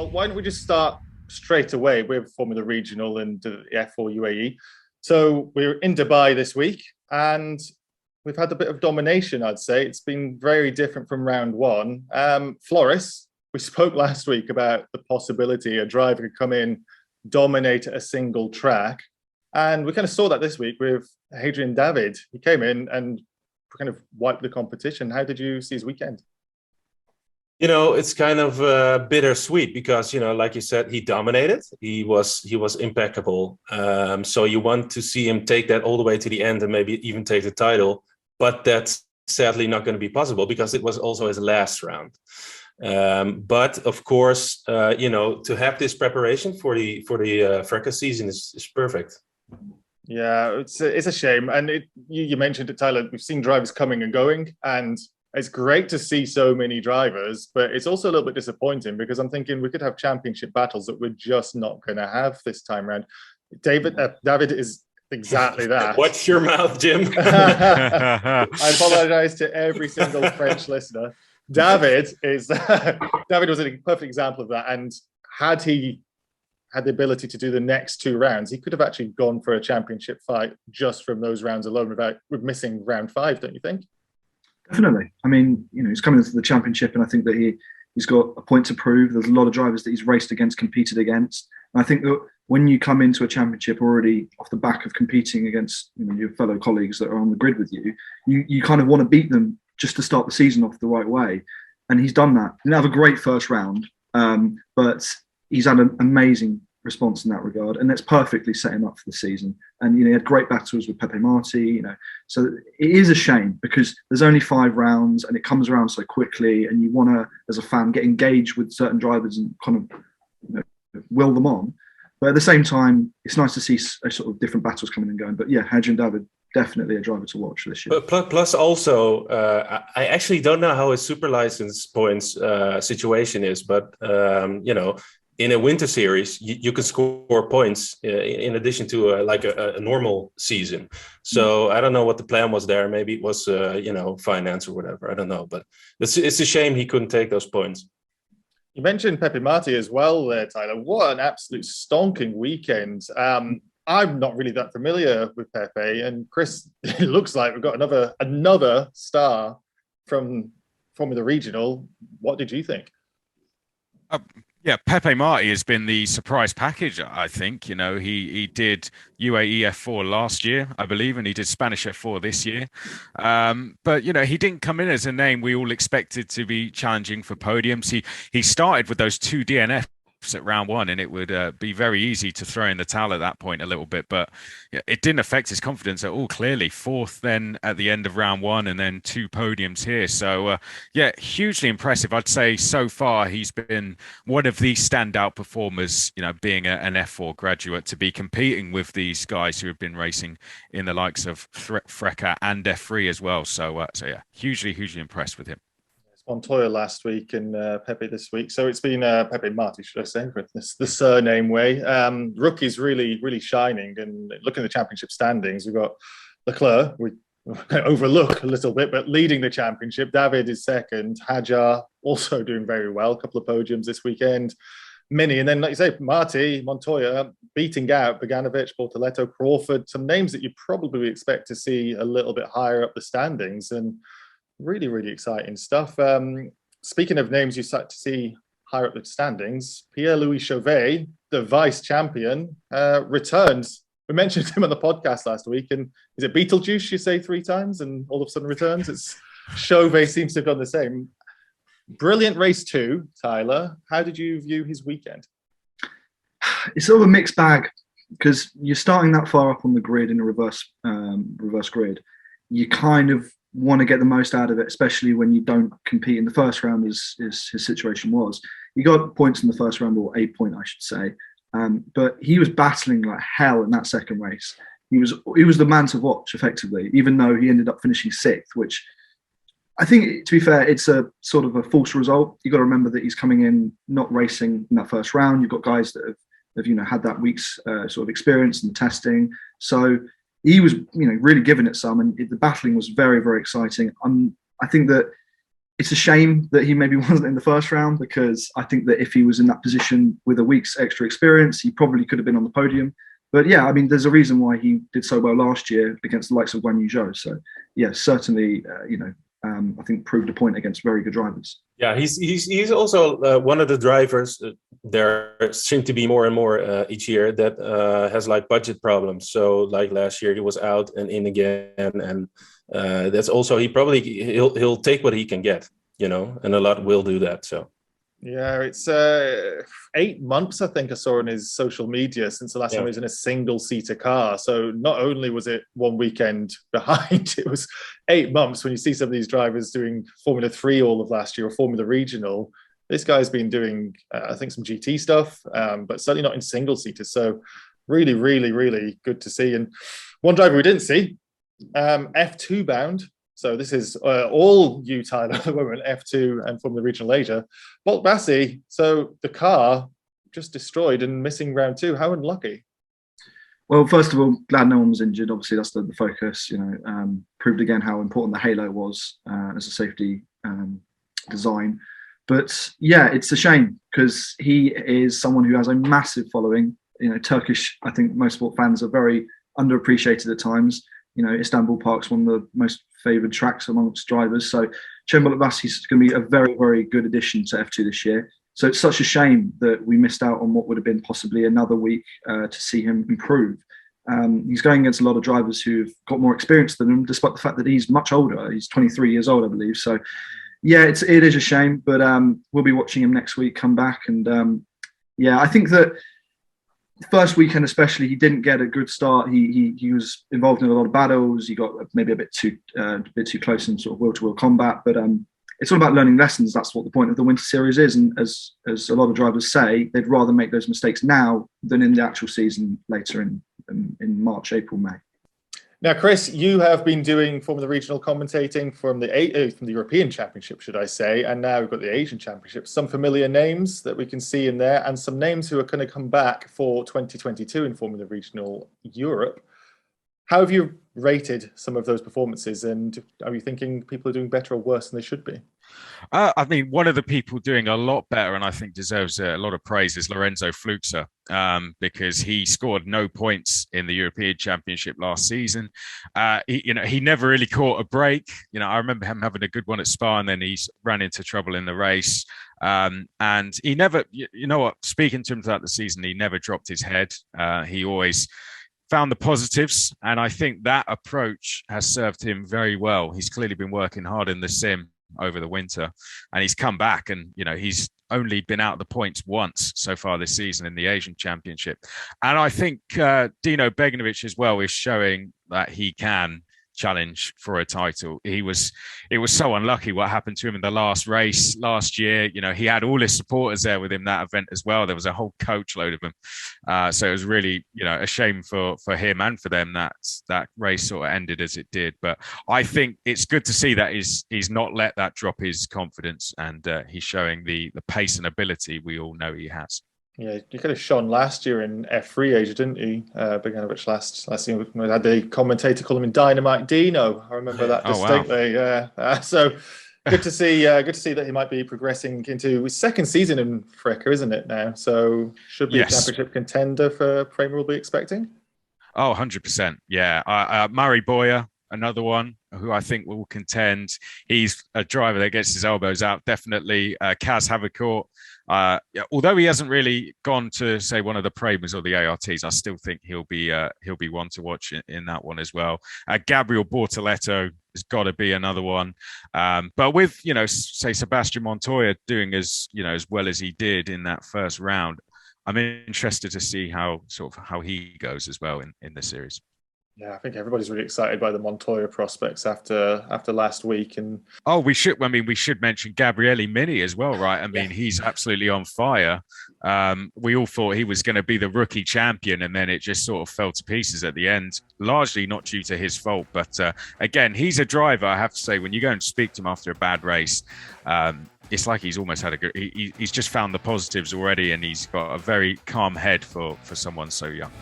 Well, why don't we just start straight away with Formula Regional and the F4 UAE? So we're in Dubai this week, and we've had a bit of domination, I'd say. It's been very different from round one. Floris, we spoke last week about the possibility a driver could come in, dominate a single track. And we kind of saw that this week with Hadrien David. He came in and kind of wiped the competition. How did you see his weekend? It's kind of bittersweet because, like you said, he dominated. He was impeccable. So you want to see him take that all the way to the end and maybe even take the title. But that's sadly not going to be possible because it was also his last round. But of course, to have this preparation for the FRECA season is perfect. Yeah, it's a shame. And you mentioned it, Tyler. We've seen drivers coming and going, and it's great to see so many drivers, but it's also a little bit disappointing because I'm thinking we could have championship battles that we're just not going to have this time around. David is exactly that. Watch your mouth, Jim. I apologize to every single French listener. David was a perfect example of that. And had he had the ability to do the next two rounds, he could have actually gone for a championship fight just from those rounds alone with missing round 5, don't you think? Definitely. I mean, he's coming into the championship, and I think that he's got a point to prove. There's a lot of drivers that he's raced against, competed against. And I think that when you come into a championship already off the back of competing against your fellow colleagues that are on the grid with you, you kind of want to beat them just to start the season off the right way. And he's done that. He didn't have a great first round, but he's had an amazing response in that regard, and that's perfectly set him up for the season. And he had great battles with Pepe Marti, so it is a shame because there's only 5 rounds and it comes around so quickly, and you want to, as a fan, get engaged with certain drivers and kind of will them on. But at the same time, it's nice to see a sort of different battles coming and going. But yeah, Hadrien David, definitely a driver to watch this year. Plus also, I actually don't know how his super license points situation is, but in a winter series, you can score points in addition to a normal season. So I don't know what the plan was there. Maybe it was finance or whatever. I don't know, but it's a shame he couldn't take those points. You mentioned Pepe Marti as well there, Tyler. What an absolute stonking weekend. I'm not really that familiar with Pepe, and Chris, it looks like we've got another star from Formula Regional. What did you think? Yeah, Pepe Marti has been the surprise package, I think. He did UAE F4 last year, I believe, and he did Spanish F4 this year. But, he didn't come in as a name we all expected to be challenging for podiums. He started with those 2 DNFs at round 1, and it would be very easy to throw in the towel at that point a little bit, but it didn't affect his confidence at all. Clearly 4th then at the end of round 1, and then 2 podiums here. So hugely impressive. I'd say so far he's been one of the standout performers, being an F4 graduate, to be competing with these guys who have been racing in the likes of FRECA and F3 as well. So yeah, hugely impressed with him. Montoya last week and Pepe this week. So it's been Pepe Marti, should I say, for the surname way. Rookie's really shining. And looking at the championship standings, we've got Leclerc, we overlook a little bit, but leading the championship. David is second. Hajar also doing very well. A couple of podiums this weekend. Mini. And then, like you say, Marti, Montoya, beating out Boganovic, Bortoleto, Crawford, some names that you probably expect to see a little bit higher up the standings. And really exciting stuff. Speaking of names you start to see higher up the standings, Pierre-Louis Chauvet, the vice champion, returns. We mentioned him on the podcast last week, and is it Beetlejuice you say 3 times and all of a sudden returns? It's Chauvet seems to have done the same. Brilliant race 2, Tyler. How did you view his weekend? It's sort of a mixed bag because you're starting that far up on the grid in a reverse grid. You kind of want to get the most out of it, especially when you don't compete in the first round as his situation was. He got points in the first round, or 8 point, I should say. But he was battling like hell in that second race. He was the man to watch, effectively, even though he ended up finishing 6th, which I think, to be fair, it's a sort of a false result. You've got to remember that he's coming in not racing in that first round. You've got guys that have had that week's sort of experience in the testing. So he was, really giving it some, and the battling was very, very exciting. I think that it's a shame that he maybe wasn't in the first round, because I think that if he was in that position with a week's extra experience, he probably could have been on the podium. But yeah, I mean, there's a reason why he did so well last year against the likes of Guan Yu Zhou. So yeah, certainly, I think proved a point against very good drivers. Yeah, he's also one of the drivers. There seem to be more and more each year that has like budget problems. So like last year he was out and in again, and that's also he'll take what he can get, and a lot will do that. So. Yeah, it's 8 months, I think I saw on his social media since the last time he was in a single-seater car. So not only was it one weekend behind, it was 8 months. When you see some of these drivers doing Formula 3 all of last year or Formula Regional, this guy's been doing, I think, some GT stuff, but certainly not in single-seaters. So really, really, really good to see. And one driver we didn't see, F2 bound. So this is all you, Tyler, at the moment, F2 and Formula Regional Asia. Bolt Bassi, so the car just destroyed and missing round 2. How unlucky. Well, first of all, glad no one was injured. Obviously, that's the focus. Proved again how important the halo was as a safety design. But yeah, it's a shame because he is someone who has a massive following. Turkish, I think motorsport fans are very underappreciated at times. Istanbul Park's one of the most favoured tracks amongst drivers. So Bolt Bassi is going to be a very, very good addition to F2 this year. So it's such a shame that we missed out on what would have been possibly another week to see him improve. He's going against a lot of drivers who've got more experience than him, despite the fact that he's much older. He's 23 years old, I believe. So yeah, it is a shame, but we'll be watching him next week come back. And I think that the first weekend especially, he didn't get a good start. He was involved in a lot of battles. He got maybe a bit too close in sort of wheel-to-wheel combat. But it's all about learning lessons. That's what the point of the Winter Series is. And as a lot of drivers say, they'd rather make those mistakes now than in the actual season later in March, April, May. Now, Chris, you have been doing Formula Regional commentating from the European Championship, should I say, and now we've got the Asian Championship. Some familiar names that we can see in there, and some names who are going to come back for 2022 in Formula Regional Europe. How have you rated some of those performances, and are you thinking people are doing better or worse than they should be? I mean, one of the people doing a lot better, and I think deserves a lot of praise, is Lorenzo Fluxer, because he scored no points in the European Championship last season. He never really caught a break. I remember him having a good one at Spa, and then he ran into trouble in the race. And he never, speaking to him throughout the season, he never dropped his head. He always found the positives, and I think that approach has served him very well. He's clearly been working hard in the sim over the winter, and he's come back, and he's only been out of the points once so far this season in the Asian Championship. And I think Dino Beganovic as well is showing that he can challenge for a title. It was so unlucky what happened to him in the last race last year. He had all his supporters there with him that event as well. There was a whole coach load of them. So it was really, a shame for him and for them that race sort of ended as it did. But I think it's good to see that he's not let that drop his confidence, and he's showing the pace and ability we all know he has. Yeah, he kind of shone last year in F3 Asia, didn't he? Beganovic last year. We had the commentator call him in Dynamite Dino. I remember that distinctly. Wow. Yeah. So good to see. Good to see that he might be progressing into his second season in FRECA, isn't it now? So should be a championship contender for Prema, we'll be expecting. Oh, 100%. Yeah. Murray Boyer, another one who I think will contend. He's a driver that gets his elbows out, definitely. Kaz Havercourt. Although he hasn't really gone to, say, one of the Premas or the ARTs, I still think he'll be one to watch in that one as well. Gabriel Bortoletto has got to be another one. But with, say, Sebastian Montoya doing as well as he did in that first round, I'm interested to see how he goes as well in the series. Yeah, I think everybody's really excited by the Montoya prospects after last week. And we should mention Gabriele Mini as well, right? I mean, he's absolutely on fire. We all thought he was going to be the rookie champion, and then it just sort of fell to pieces at the end, largely not due to his fault. But again, he's a driver. I have to say, when you go and speak to him after a bad race, it's like he's almost had a good. He's just found the positives already, and he's got a very calm head for someone so young.